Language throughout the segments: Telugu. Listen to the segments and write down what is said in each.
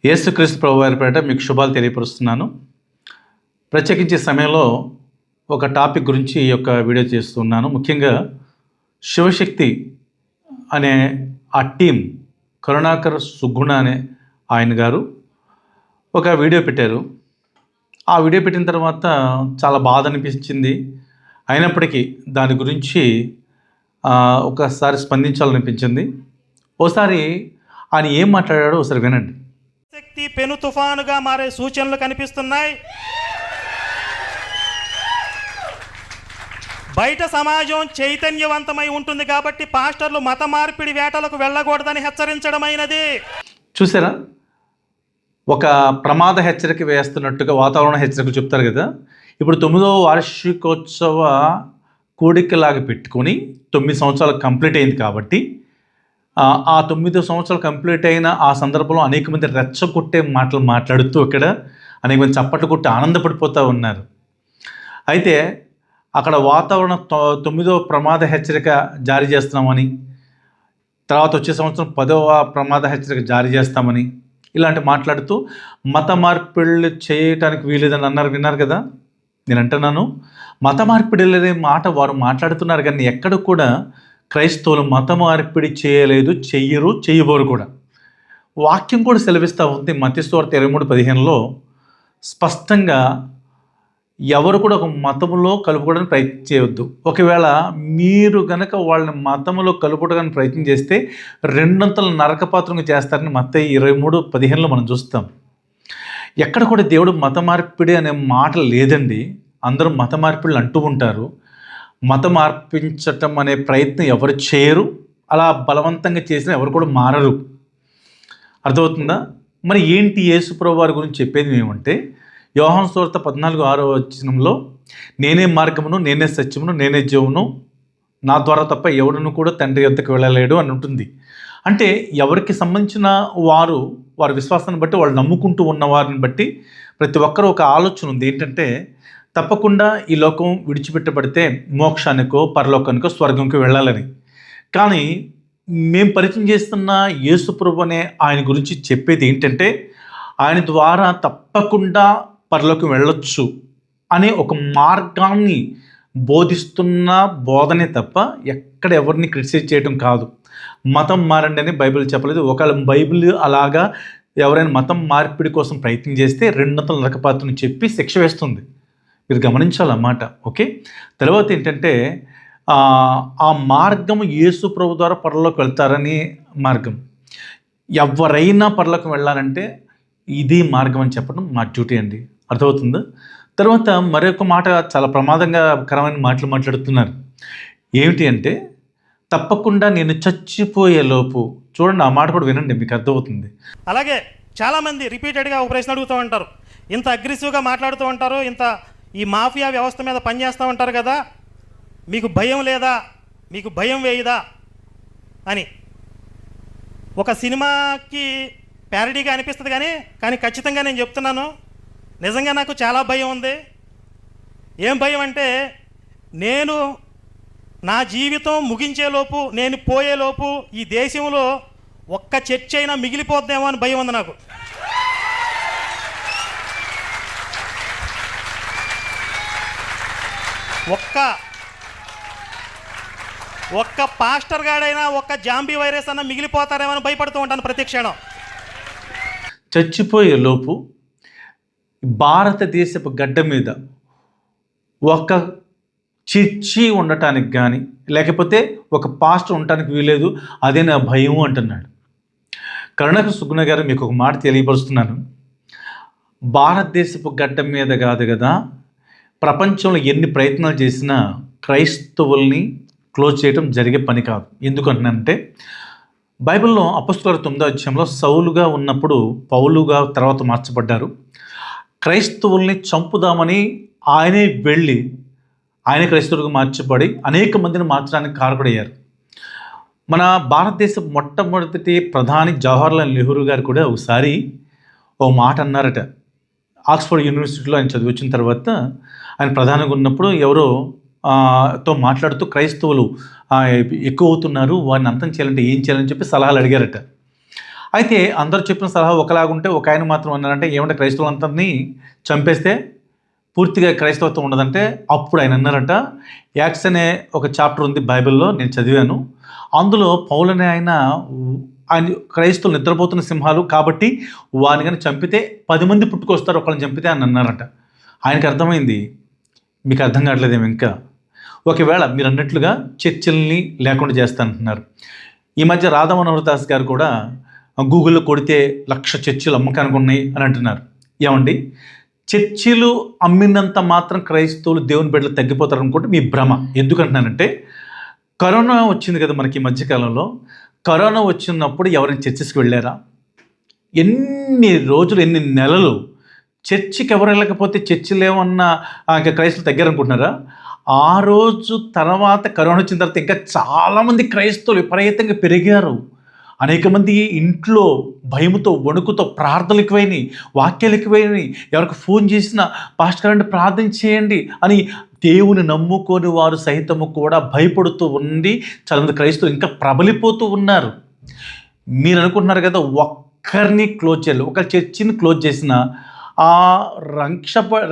యేసుక్రీస్తు ప్రభువారి పేరిట మీకు శుభాలు తెలియపరుస్తున్నాను. ప్రత్యేకించే సమయంలో ఒక టాపిక్ గురించి ఈ యొక్క వీడియో చేస్తున్నాను. ముఖ్యంగా శివశక్తి అనే ఆ టీం, కరుణాకర్ సుగుణ అనే ఆయన గారు ఒక వీడియో పెట్టారు. ఆ వీడియో పెట్టిన తర్వాత చాలా బాధ అనిపించింది. అయినప్పటికీ దాని గురించి ఒకసారి స్పందించాలనిపించింది. ఓసారి ఆయన ఏం మాట్లాడాడో ఒకసారి వినండి. శక్తి పెను తుఫానుగా మారే సూచనలు కనిపిస్తున్నాయి. బయట సమాజం చైతన్యవంతమై ఉంటుంది కాబట్టి పాస్టర్లు మత మార్పిడి వేటలకు వెళ్ళకూడదని హెచ్చరించడమైనది. చూసారా, ఒక ప్రమాద హెచ్చరిక వేస్తున్నట్టుగా వాతావరణ హెచ్చరిక చెప్తారు కదా. ఇప్పుడు 9వ వార్షికోత్సవ కూడికలాగా పెట్టుకొని 9 సంవత్సరాలు కంప్లీట్ అయింది కాబట్టి ఆ 9 సంవత్సరాలు కంప్లీట్ అయిన ఆ సందర్భంలో అనేక మంది రెచ్చగొట్టే మాటలు మాట్లాడుతూ ఇక్కడ అనేక మంది చప్పట్లు కొట్టి ఆనందపడిపోతూ ఉన్నారు. అయితే అక్కడ వాతావరణం 9వ ప్రమాద హెచ్చరిక జారీ చేస్తున్నామని, తర్వాత వచ్చే సంవత్సరం 10వ ప్రమాద హెచ్చరిక జారీ చేస్తామని ఇలాంటి మాట్లాడుతూ మత మార్పిళ్ళు చేయటానికి వీలేదని విన్నారు కదా. నేను అంటున్నాను, మత మార్పిడి అనే మాట వారు మాట్లాడుతున్నారు కానీ ఎక్కడ కూడా క్రైస్తవులు మత మార్పిడి చేయలేదు, చెయ్యరు, చేయబోరు కూడా. వాక్యం కూడా సెలవిస్తూ ఉంది. మత్తయి సువార్త 23:15లో స్పష్టంగా ఎవరు కూడా ఒక మతములో కలుపుకోవడానికి ప్రయత్నం చేయవద్దు. ఒకవేళ మీరు గనక వాళ్ళని మతములో కలుపుకోవడానికి ప్రయత్నం చేస్తే 200 నరకపాత్రంగా చేస్తారని మత్తయి 23:15లో మనం చూస్తాం. ఎక్కడ కూడా దేవుడు మత మార్పిడి అనే మాట లేదండి. అందరూ మత మార్పిడులు అంటూ ఉంటారు. మతం మార్పించటం అనే ప్రయత్నం ఎవరు చేయరు. అలా బలవంతంగా చేసినా ఎవరు కూడా మారరు. అర్థమవుతుందా? మరి ఏంటి యేసు ప్రభువు వారి గురించి చెప్పేది ఏమంటే, యోహాను సువార్త 14:6 నేనే మార్గమును, నేనే సత్యమును, నేనే జీవమును, నా ద్వారా తప్ప ఎవడును కూడా తండ్రి యొద్దకు వెళ్ళలేడు అని ఉంటుంది. అంటే ఎవరికి సంబంధించిన వారి విశ్వాసాన్ని బట్టి, వాళ్ళు నమ్ముకుంటూ ఉన్న వారిని బట్టి ప్రతి ఒక్కరూ ఒక ఆలోచన ఉంది. ఏంటంటే తప్పకుండా ఈ లోకం విడిచిపెట్టబడితే మోక్షానికో, పరలోకానికో, స్వర్గంకో వెళ్ళాలని. కానీ మేము పరిచయం చేస్తున్న యేసు ప్రభు అనే ఆయన గురించి చెప్పేది ఏంటంటే, ఆయన ద్వారా తప్పకుండా పరలోకం వెళ్ళొచ్చు అనే ఒక మార్గాన్ని బోధిస్తున్న బోధనే తప్ప ఎక్కడ ఎవరిని క్రిటిసైజ్ చేయడం కాదు. మతం మారండి అని బైబిల్ చెప్పలేదు. ఒకవేళ బైబిల్ అలాగా ఎవరైనా మతం మార్పిడి కోసం ప్రయత్నం చేస్తే 200 నరకపాత్రను చెప్పి శిక్ష వేస్తుంది. మీరు గమనించాలన్నమాట. ఓకే. తర్వాత ఏంటంటే ఆ మార్గం యేసు ప్రభు ద్వారా పరలోకి వెళ్తారని మార్గం. ఎవరైనా పరలోకి వెళ్ళాలంటే ఇది మార్గం అని చెప్పడం మా డ్యూటీ అండి. అర్థమవుతుందా? తర్వాత మరొక మాట, చాలా ప్రమాదకరమైన మాటలు మాట్లాడుతున్నారు. ఏమిటి అంటే, తప్పకుండా నేను చచ్చిపోయే లోపు. చూడండి, ఆ మాట కూడా వినండి, మీకు అర్థమవుతుంది. అలాగే చాలామంది రిపీటెడ్గా ఒక ప్రశ్న అడుగుతూ ఉంటారు. ఇంత అగ్రెసివ్గా మాట్లాడుతూ ఉంటారు, ఇంత ఈ మాఫియా వ్యవస్థ మీద పనిచేస్తూ ఉంటారు కదా, మీకు భయం లేదా, మీకు భయం వేయదా అని. ఒక సినిమాకి ప్యారడీగా అనిపిస్తుంది కానీ ఖచ్చితంగా నేను చెప్తున్నాను, నిజంగా నాకు చాలా భయం ఉంది. ఏం భయం అంటే, నేను నా జీవితం ముగించేలోపు, నేను పోయేలోపు ఈ దేశంలో ఒక్క చర్చ అయినా మిగిలిపోద్దేమో అని భయం ఉంది నాకు. ఒక్క పాస్టర్ గాడైనా, ఒక్క జాంబీ వైరస్ అన్న మిగిలిపోతారేమో అని భయపడుతూ ఉంటాను ప్రతి క్షణం. చచ్చిపోయే లోపు భారతదేశపు గడ్డ మీద ఒక చర్చి ఉండటానికి కానీ, లేకపోతే ఒక పాస్టర్ ఉండటానికి వీలేదు, అదే నా భయం అంటున్నాడు. కరుణాకర్ సుగుణ గారు, మీకు ఒక మాట తెలియపరుస్తున్నాను. భారతదేశపు గడ్డ మీద కాదు కదా, ప్రపంచంలో ఎన్ని ప్రయత్నాలు చేసినా క్రైస్తవుల్ని క్లోజ్ చేయడం జరిగే పని కాదు. ఎందుకంటున్నానంటే, బైబిల్లో అపొస్తలుల 9వ అధ్యాయంలో సౌలుగా ఉన్నప్పుడు పౌలుగా తర్వాత మార్చబడ్డారు. క్రైస్తవుల్ని చంపుదామని ఆయనే వెళ్ళి ఆయన క్రైస్తవులుగా మార్చబడి అనేక మందిని మార్చడానికి కారకుడయ్యారు. మన భారతదేశ మొట్టమొదటి ప్రధాని జవహర్లాల్ నెహ్రూ గారు కూడా ఒకసారి ఓ మాట అన్నారట. ఆక్స్ఫర్డ్ యూనివర్సిటీలో ఆయన చదివి వచ్చిన తర్వాత ఆయన ప్రధానంగా ఉన్నప్పుడు ఎవరో తో మాట్లాడుతూ క్రైస్తవులు ఎక్కువ అవుతున్నారు, వారిని అంతం చేయాలంటే ఏం చేయాలని చెప్పి సలహాలు అడిగారట. అయితే అందరూ చెప్పిన సలహా ఒకలాగుంటే ఒక ఆయన మాత్రం అన్నారంటే, ఏమంటే క్రైస్తవులందరినీ చంపేస్తే పూర్తిగా క్రైస్తవత్వం ఉండదంటే, అప్పుడు ఆయన అన్నారంట, యాక్ట్స్ అనే ఒక చాప్టర్ ఉంది బైబిల్లో, నేను చదివాను. అందులో పౌలు అనే ఆయన క్రైస్తవులు నిద్రపోతున్న సింహాలు కాబట్టి వారిని కానీ చంపితే 10 మంది పుట్టుకొస్తారు ఒకళ్ళని చంపితే అని అన్నారంట. ఆయనకి అర్థమైంది, మీకు అర్థం కావట్లేదేమో ఇంకా. ఒకవేళ మీరు అన్నట్లుగా చర్చిల్ని లేకుండా చేస్తానంటున్నారు. ఈ మధ్య రాధా మనోహర్ దాస్ గారు కూడా గూగుల్లో కొడితే 1,00,000 చర్చిలు అమ్మకానికి ఉన్నాయి అని అంటున్నారు. ఏమండి, చర్చిలు అమ్మినంత మాత్రం క్రైస్తవులు దేవుని బిడ్డలు తగ్గిపోతారు అనుకుంటే మీ భ్రమ. ఎందుకంటున్నానంటే, కరోనా వచ్చింది కదా మనకి ఈ మధ్యకాలంలో. కరోనా వచ్చినప్పుడు ఎవరైనా చర్చిస్కి వెళ్ళారా? ఎన్ని రోజులు, ఎన్ని నెలలు చర్చికి ఎవరు వెళ్ళకపోతే చర్చిలు ఏమన్నా ఇంకా క్రైస్తవులు తగ్గారనుకుంటున్నారా? ఆ రోజు తర్వాత కరోనా వచ్చిన తర్వాత ఇంకా చాలామంది క్రైస్తవులు విపరీతంగా పెరిగారు. అనేక మంది ఇంట్లో భయముతో, వణుకుతో, ప్రార్థనలు ఎక్కువైనాయి, వాక్యాలు ఎక్కువైనాయి. ఎవరికి ఫోన్ చేసినా పాస్టర్ గారంటే ప్రార్థన చేయండి అని దేవుని నమ్ముకొని వారు సైతము కూడా భయపడుతూ ఉండి చాలామంది క్రైస్తవులు ఇంకా ప్రబలిపోతూ ఉన్నారు. మీరు అనుకుంటున్నారు కదా, ఒక్కరిని క్లోజ్ చేయాలి, ఒక చర్చిని క్లోజ్ చేసిన ఆ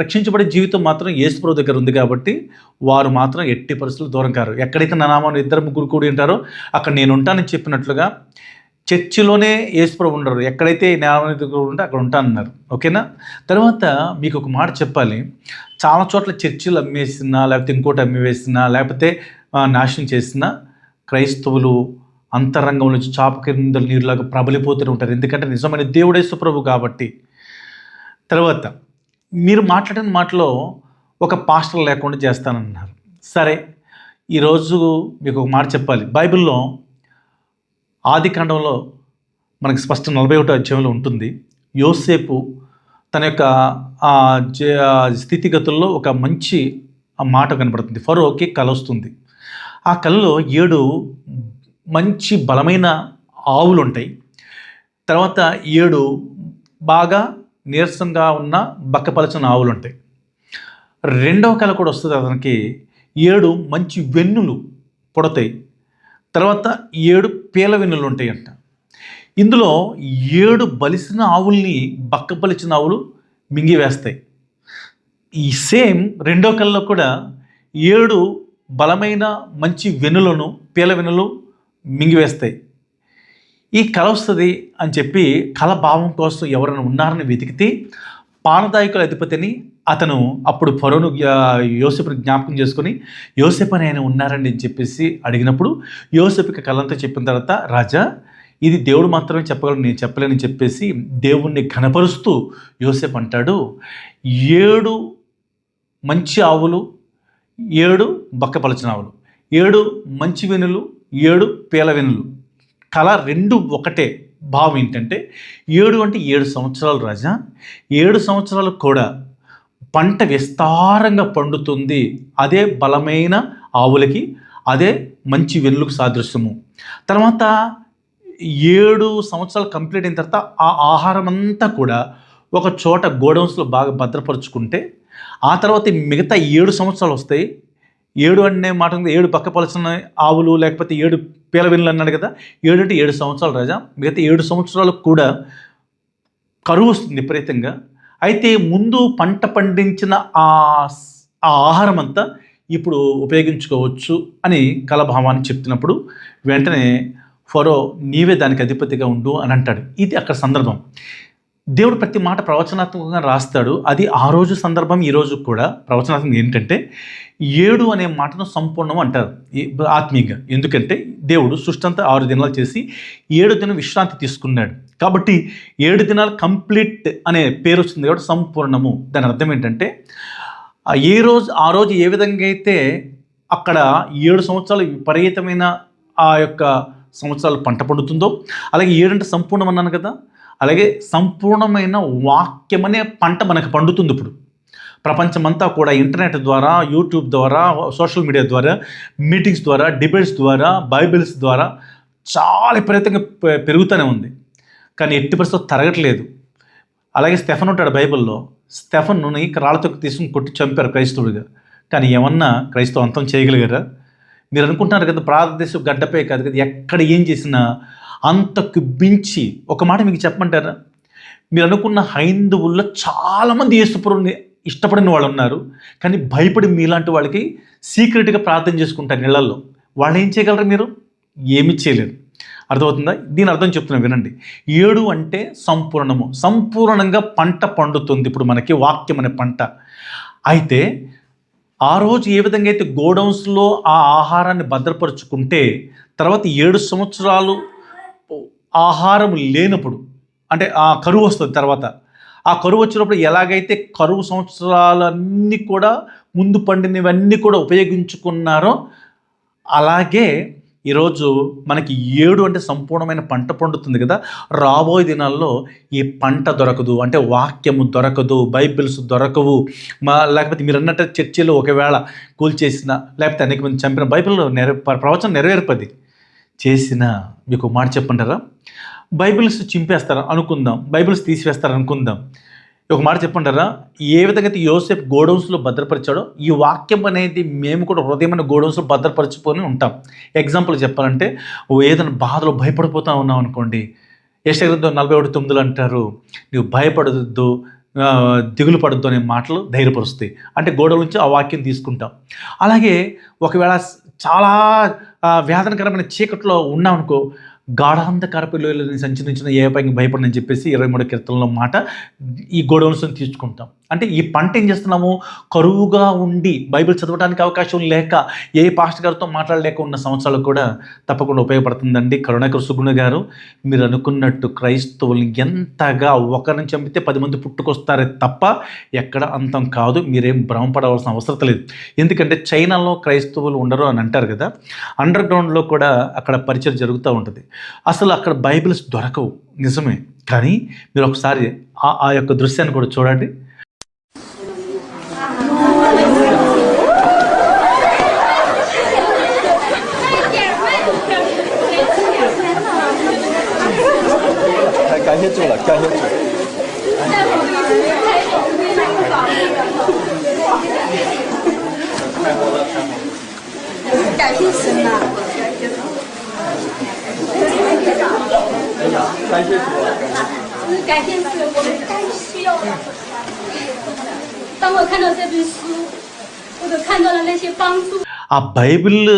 రక్షించబడే జీవితం మాత్రం యేసుప్రభు దగ్గర ఉంది కాబట్టి వారు మాత్రం ఎట్టి పరిస్థితులు దూరం కారు. ఎక్కడైతే నా నామాన్ని 2-3 కూడి ఉంటారో అక్కడ నేను ఉంటానని చెప్పినట్లుగా చర్చిలోనే యేసుప్రభు ఉండరు. ఎక్కడైతే నామాన్ని ఉంటే అక్కడ ఉంటానన్నారు. ఓకేనా? తర్వాత మీకు ఒక మాట చెప్పాలి. చాలా చోట్ల చర్చిలు అమ్మేసినా, లేకపోతే ఇంకోటి అమ్మివేసినా, లేకపోతే నాశనం చేసినా క్రైస్తవులు అంతరంగం నుంచి చాప కింద నీరులాగా ప్రబలిపోతూనే ఉంటారు. ఎందుకంటే నిజమైన దేవుడు యేసుప్రభు కాబట్టి. తర్వాత మీరు మాట్లాడిన మాటలో ఒక పాస్టర్ లేకుండా చేస్తానన్నారు. సరే, ఈరోజు మీకు ఒక మాట చెప్పాలి. బైబిల్లో ఆదికాండంలో మనకి స్పష్టం 41వ అధ్యాయంలో ఉంటుంది. యోసేపు తన యొక్క స్థితిగతుల్లో ఒక మంచి మాట కనబడుతుంది. ఫరోకి కల వస్తుంది. ఆ కలలో 7 మంచి బలమైన ఆవులు ఉంటాయి. తర్వాత 7 బాగా నీరసంగా ఉన్న బక్కపలచిన ఆవులు ఉంటాయి. రెండవ కళ కూడా వస్తుంది. అతనికి 7 మంచి వెన్నులు పుడతాయి. తర్వాత 7 పీల వెన్నులు ఉంటాయి అంట. ఇందులో 7 బలిసిన ఆవుల్ని బక్కపలిచిన ఆవులు మింగివేస్తాయి. ఈ సేమ్ రెండో కళలో కూడా 7 బలమైన మంచి వెన్నులను, పీల వెన్నులు మింగివేస్తాయి. ఈ కళ వస్తుంది అని చెప్పి కళ భావం కోసం ఎవరైనా ఉన్నారని వెతికితే పానదాయకుల అధిపతిని అతను అప్పుడు ఫరోను యోసేపుని జ్ఞాపకం చేసుకొని యోసేపు అని ఆయన ఉన్నారండి అని చెప్పేసి అడిగినప్పుడు యోసేపుకి కళంతా చెప్పిన తర్వాత, రాజా ఇది దేవుడు మాత్రమే చెప్పగలడు, నేను చెప్పలేనని చెప్పేసి దేవుణ్ణి ఘనపరుస్తూ యోసేపు అంటాడు, 7 మంచి ఆవులు, 7 బక్కపలచిన ఆవులు, 7 మంచి వెనులు, 7 పీల వెనులు. కళ 2 ఒకటే. భావం ఏంటంటే 7 అంటే 7 సంవత్సరాలు రాజా. 7 సంవత్సరాలు కూడా పంట విస్తారంగా పండుతుంది. అదే బలమైన ఆవులకి, అదే మంచి వెన్నులకు సాదృశ్యము. తర్వాత 7 సంవత్సరాలు కంప్లీట్ అయిన తర్వాత ఆ ఆహారం అంతా కూడా ఒక చోట గోడౌన్స్లో బాగా భద్రపరుచుకుంటే ఆ తర్వాత మిగతా 7 సంవత్సరాలు వస్తాయి. 7 అనే మాట 7 పక్కపలసిన ఆవులు లేకపోతే 7 పీల వెన్నులు అన్నాడు కదా. 7 అంటే 7 సంవత్సరాలు రాజా. మిగతా 7 సంవత్సరాలకు కూడా కరువు వస్తుంది విపరీతంగా. అయితే ముందు పంట పండించిన ఆ ఆహారం అంతా ఇప్పుడు ఉపయోగించుకోవచ్చు అని కలభావాన్ని చెప్తున్నప్పుడు వెంటనే ఫరో నీవే దానికి అధిపతిగా ఉండు అని అంటాడు. ఇది అక్కడ సందర్భం. దేవుడు ప్రతి మాట ప్రవచనాత్మకంగా రాస్తాడు. అది ఆ రోజు సందర్భం, ఈ రోజు కూడా ప్రవచనాత్మకం. ఏంటంటే 7 అనే మాటను సంపూర్ణం అంటారు ఆత్మీయంగా. ఎందుకంటే దేవుడు సృష్టి అంతా 6 దినాలు చేసి 7 దినం విశ్రాంతి తీసుకున్నాడు. కాబట్టి 7 దినాలు కంప్లీట్ అనే పేరు వచ్చింది కాబట్టి సంపూర్ణము. దాని అర్థం ఏంటంటే ఆ రోజు ఏ విధంగా అయితే అక్కడ 7 సంవత్సరాలు విపరీతమైన ఆ యొక్క సంవత్సరాలు పంట పండుతుందో, అలాగే 7 అంటే సంపూర్ణం అన్నాను కదా, అలాగే సంపూర్ణమైన వాక్యం అనే పంట మనకు పండుతుంది. ఇప్పుడు ప్రపంచమంతా కూడా ఇంటర్నెట్ ద్వారా, యూట్యూబ్ ద్వారా, సోషల్ మీడియా ద్వారా, మీటింగ్స్ ద్వారా, డిబేట్స్ ద్వారా, బైబిల్స్ ద్వారా చాలా విపరీతంగా పెరుగుతూనే ఉంది. కానీ ఎట్టి పరిస్థితుల్లో తరగట్లేదు. అలాగే స్టెఫన్ ఉంటాడు బైబిల్లో. స్టెఫన్ను రాళ్ళతో తీసుకుని కొట్టి చంపారు క్రైస్తవుడిగా. కానీ ఏమన్నా క్రైస్తవం అంతం చేయగలిగారా? మీరు అనుకుంటున్నారు కదా భారతదేశం గడ్డపై కాదు కదా, ఎక్కడ ఏం చేసినా అంతకు మించి ఒక మాట మీకు చెప్పమంటారా, మీరు అనుకున్న హైందవుల్లో చాలామంది యేసుప్రభుని ఇష్టపడిన వాళ్ళు ఉన్నారు, కానీ భయపడి మీలాంటి వాళ్ళకి సీక్రెట్గా ప్రార్థన చేసుకుంటారు నీళ్ళల్లో. వాళ్ళు ఏం చేయగలరు? మీరు ఏమీ చేయలేరు. అర్థమవుతుందా? దీని అర్థం చెప్తున్నాను వినండి. 7 అంటే సంపూర్ణము, సంపూర్ణంగా పంట పండుతుంది ఇప్పుడు మనకి వాక్యం అనే పంట. అయితే ఆ రోజు ఏ విధంగా అయితే గోడౌన్స్లో ఆ ఆహారాన్ని భద్రపరుచుకుంటే తర్వాత 7 సంవత్సరాలు ఆహారం లేనప్పుడు, అంటే ఆ కరువు వస్తుంది తర్వాత, ఆ కరువు వచ్చినప్పుడు ఎలాగైతే కరువు సంవత్సరాలన్నీ కూడా ముందు పండినవన్నీ కూడా ఉపయోగించుకున్నారో అలాగే ఈరోజు మనకి 7 అంటే సంపూర్ణమైన పంట పండుతుంది కదా. రాబోయే దినాల్లో ఈ పంట దొరకదు, అంటే వాక్యము దొరకదు, బైబిల్స్ దొరకవు. లేకపోతే మీరు అన్నట్టు చర్చిలో ఒకవేళ కూల్చేసిన, లేకపోతే అనేక మంది చంపిన, బైబిల్లో ప్రవచనం నెరవేర్పది చేసిన, మీకు ఒక మాట చెప్పంటారా, బైబిల్స్ చింపేస్తారా అనుకుందాం, బైబిల్స్ తీసివేస్తారా అనుకుందాం. ఒక మాట చెప్పంటారా, ఏ విధంగా అయితే యోసేపు గోడౌన్స్లో భద్రపరిచాడో ఈ వాక్యం అనేది మేము కూడా హృదయమైన గోడౌన్స్లో భద్రపరచుకొని ఉంటాం. ఎగ్జాంపుల్ చెప్పాలంటే, ఏదైనా బాధలో భయపడిపోతూ ఉన్నాం అనుకోండి, యెషయా గ్రంథం 41:9 అంటారు, నువ్వు భయపడద్దు, దిగులు పడద్దు అనే మాటలు ధైర్యపరుస్తాయి. అంటే గోడల నుంచి ఆ వాక్యం తీసుకుంటాం. అలాగే ఒకవేళ చాలా వేదనకరమైన చీకట్లో ఉన్నామనుకో, గాఢాంధకారపు లోయలని సంచరించిన ఏ పైకి భయపడని చెప్పేసి 23 కీర్తనలో మాట ఈ గోడౌన్స్ని తీసుకుంటాం. అంటే ఈ పంట ఏం చేస్తున్నాము, కరువుగా ఉండి బైబిల్ చదవడానికి అవకాశం లేక ఏ పాస్టర్ గారితో మాట్లాడలేక ఉన్న సంవత్సరాలు కూడా తప్పకుండా ఉపయోగపడుతుందండి. కరుణాకర్ సుగుణ గారు, మీరు అనుకున్నట్టు క్రైస్తవుల్ని ఎంతగా ఒకరిని చంపితే 10 మంది పుట్టుకొస్తారే తప్ప ఎక్కడ అంతం కాదు. మీరేం భ్రమపడవలసిన అవసరం లేదు. ఎందుకంటే చైనాలో క్రైస్తవులు ఉండరు అని అంటారు కదా, అండర్ గ్రౌండ్లో కూడా అక్కడ పరిచయం జరుగుతూ ఉంటుంది. అసలు అక్కడ బైబిల్స్ దొరకవు, నిజమే. కానీ మీరు ఒకసారి ఆ యొక్క దృశ్యాన్ని కూడా చూడండి. ఆ బైబిల్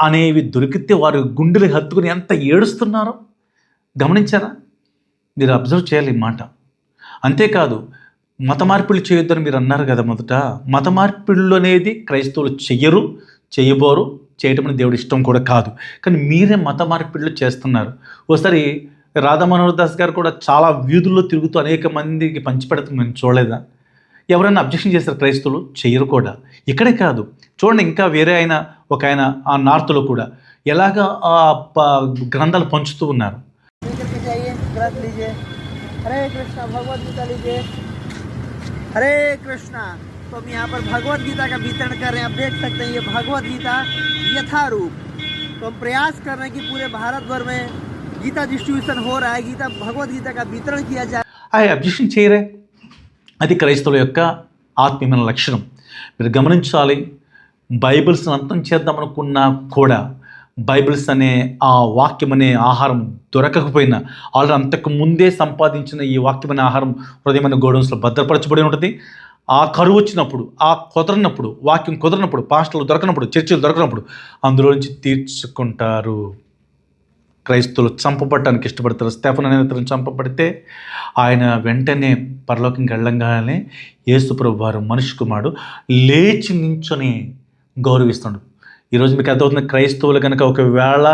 అనేవి దొరికితే వారి గుండెలు హత్తుకుని ఎంత ఏడుస్తున్నారో గమనించారా? మీరు అబ్జర్వ్ చేయాలి ఈ మాట. అంతేకాదు, మత మార్పిళ్ళు చేయొద్దని మీరు అన్నారు కదా మొదట. మత మార్పిళ్ళు అనేది క్రైస్తవులు చెయ్యరు, చేయబోరు, చేయటం అనేది దేవుడి ఇష్టం కూడా కాదు. కానీ మీరే మత మార్పిళ్ళు చేస్తున్నారు. ఒకసారి రాధా మనోహర్ దాస్ గారు కూడా చాలా వీధుల్లో తిరుగుతూ అనేక మందికి పంచిపెడతాం, మేము చూడలేదా? ఎవరైనా అబ్జెక్షన్ చేస్తారు? క్రైస్తవులు చెయ్యరు కూడా. ఇక్కడే కాదు, చూడండి, ఇంకా వేరే ఒక ఆయన ఆ నార్త్లో కూడా ఎలాగా గ్రంథాలు పంచుతూ ఉన్నారు. हरे कृष्णा भगवद गीता लीजिए। हरे कृष्णा। तो हम यहाँ पर भगवद गीता का वितरण कर रहे हैं। आप देख सकते हैं ये भगवद गीता यथारूप। तो हम प्रयास कर रहे हैं कि पूरे भारत भर में गीता डिस्ट्रीब्यूशन हो रहा है, गीता भगवद गीता का वितरण किया जाए। అబ్జెక్షన్ చేయరే, అది క్రైస్తవుల యొక్క ఆత్మీయమైన లక్షణం. మీరు గమనించాలి, బైబిల్స్ని అంతం చేద్దామనుకున్నా కూడా బైబిల్స్ అనే ఆ వాక్యం అనే ఆహారం దొరకకపోయినా ఆల్రెడీ అంతకు ముందే సంపాదించిన ఈ వాక్యం అనే ఆహారం హృదయమైన గోడౌన్స్లో భద్రపరచబడి ఉంటుంది. ఆ కరువు వచ్చినప్పుడు, ఆ కుదరనప్పుడు, వాక్యం కుదరనప్పుడు, పాస్టర్లు దొరకనప్పుడు, చర్చిలు దొరకనప్పుడు అందులో నుంచి తీర్చుకుంటారు. క్రైస్తవులు చంపబడటానికి ఇష్టపడతారు. స్టెఫెను అనే అతను చంపబడితే ఆయన వెంటనే పరలోకంకి వెళ్ళంగానే యేసుప్రభు వారు మనిషి కుమారుడు లేచి నించొని గౌరవిస్తాడు. ఈరోజు మీకు అర్థమవుతుంది, క్రైస్తవులు కనుక ఒకవేళ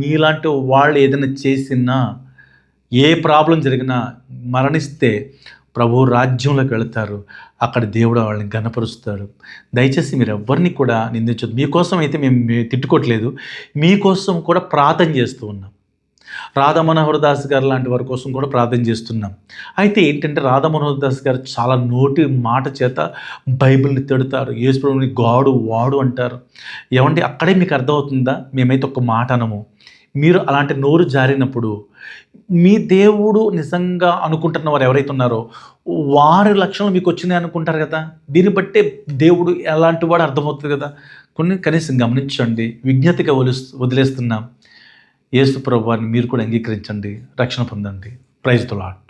మీలాంటి వాళ్ళు ఏదైనా చేసినా, ఏ ప్రాబ్లం జరిగినా, మరణిస్తే ప్రభు రాజ్యంలోకి వెళతారు. అక్కడ దేవుడు వాళ్ళని ఘనపరుస్తాడు. దయచేసి మీరు ఎవరిని కూడా నిందించొద్దు. మీకోసం అయితే మేము తిట్టుకోవట్లేదు, మీకోసం కూడా ప్రార్థన చేస్తూ ఉన్నాం. రాధా మనోహర్ దాస్ గారు లాంటి వారి కోసం కూడా ప్రార్థన చేస్తున్నాం. అయితే ఏంటంటే రాధా మనోహర్ దాస్ గారు చాలా నోటి మాట చేత బైబిల్ని తిడతారు, యేసుప్రభుని గాడు వాడు అంటారు. ఏమంటే అక్కడే మీకు అర్థమవుతుందా? మేమైతే ఒక మాట అనము. మీరు అలాంటి నోరు జారినప్పుడు మీ దేవుడు నిజంగా అనుకుంటున్న వారు ఎవరైతే ఉన్నారో వారి లక్షణాలు మీకు వచ్చినాయి అనుకుంటారు కదా. దీన్ని బట్టే దేవుడు ఎలాంటి వాడు అర్థమవుతుంది కదా. కనీసం గమనించండి, విజ్ఞతగా వదిలేస్తున్నాం. యేసు ప్రభువారిని మీరు కూడా అంగీకరించండి, రక్షణ పొందండి. Praise the lord.